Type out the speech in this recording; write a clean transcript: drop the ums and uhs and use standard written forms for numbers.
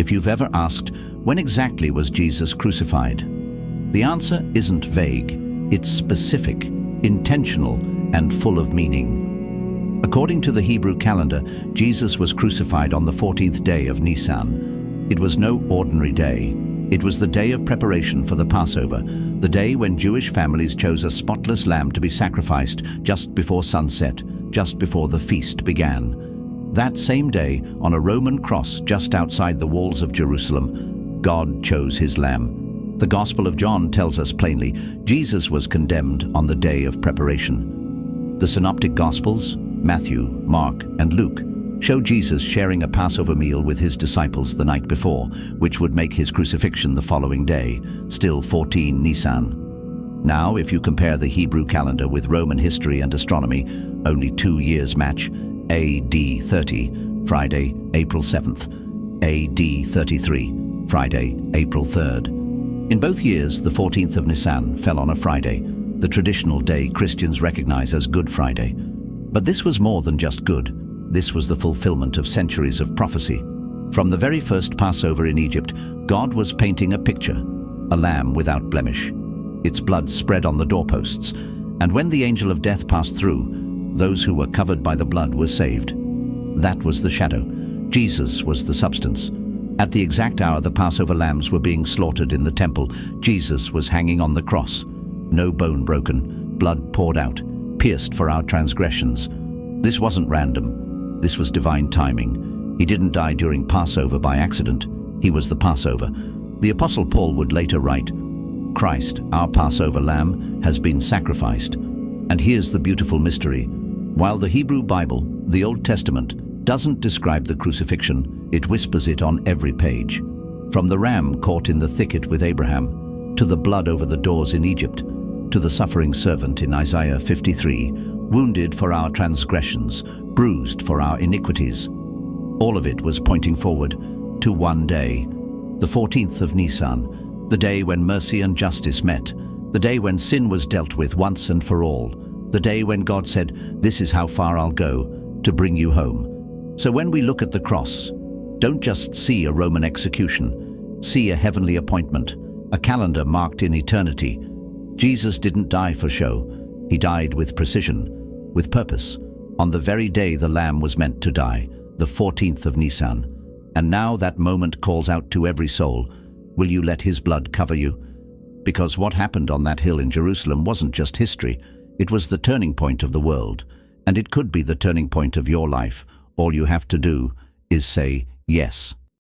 if you've ever asked, when exactly was Jesus crucified? The answer isn't vague, it's specific, intentional, and full of meaning. According to the Hebrew calendar, Jesus was crucified on the 14th day of Nisan. It was no ordinary day. It was the day of preparation for the Passover, the day when Jewish families chose a spotless lamb to be sacrificed just before sunset, just before the feast began. That same day, on a Roman cross just outside the walls of Jerusalem, God chose his lamb. The Gospel of John tells us plainly, Jesus was condemned on the day of preparation. The Synoptic Gospels, Matthew, Mark, and Luke, show Jesus sharing a Passover meal with his disciples the night before, which would make his crucifixion the following day, still 14 Nisan. Now, if you compare the Hebrew calendar with Roman history and astronomy, only 2 years match: AD 30, Friday, April 7th, AD 33, Friday, April 3rd. In both years, the 14th of Nisan fell on a Friday, the traditional day Christians recognize as Good Friday. But this was more than just good. This was the fulfillment of centuries of prophecy. From the very first Passover in Egypt, God was painting a picture, a lamb without blemish. Its blood spread on the doorposts, and when the angel of death passed through, those who were covered by the blood were saved. That was the shadow. Jesus was the substance. At the exact hour the Passover lambs were being slaughtered in the temple, Jesus was hanging on the cross. No bone broken, blood poured out, pierced for our transgressions. This wasn't random. This was divine timing. He didn't die during Passover by accident. He was the Passover. The Apostle Paul would later write, Christ, our Passover lamb, has been sacrificed. And here's the beautiful mystery. While the Hebrew Bible, the Old Testament, doesn't describe the crucifixion, it whispers it on every page. From the ram caught in the thicket with Abraham, to the blood over the doors in Egypt, to the suffering servant in Isaiah 53, wounded for our transgressions, bruised for our iniquities. All of it was pointing forward to one day, the 14th of Nisan, the day when mercy and justice met, the day when sin was dealt with once and for all, the day when God said, "This is how far I'll go to bring you home." So when we look at the cross, don't just see a Roman execution, see a heavenly appointment, a calendar marked in eternity. Jesus didn't die for show. He died with precision, with purpose, on the very day the Lamb was meant to die, the 14th of Nisan. And now that moment calls out to every soul, will you let his blood cover you? Because what happened on that hill in Jerusalem wasn't just history, it was the turning point of the world, and it could be the turning point of your life. All you have to do is say yes.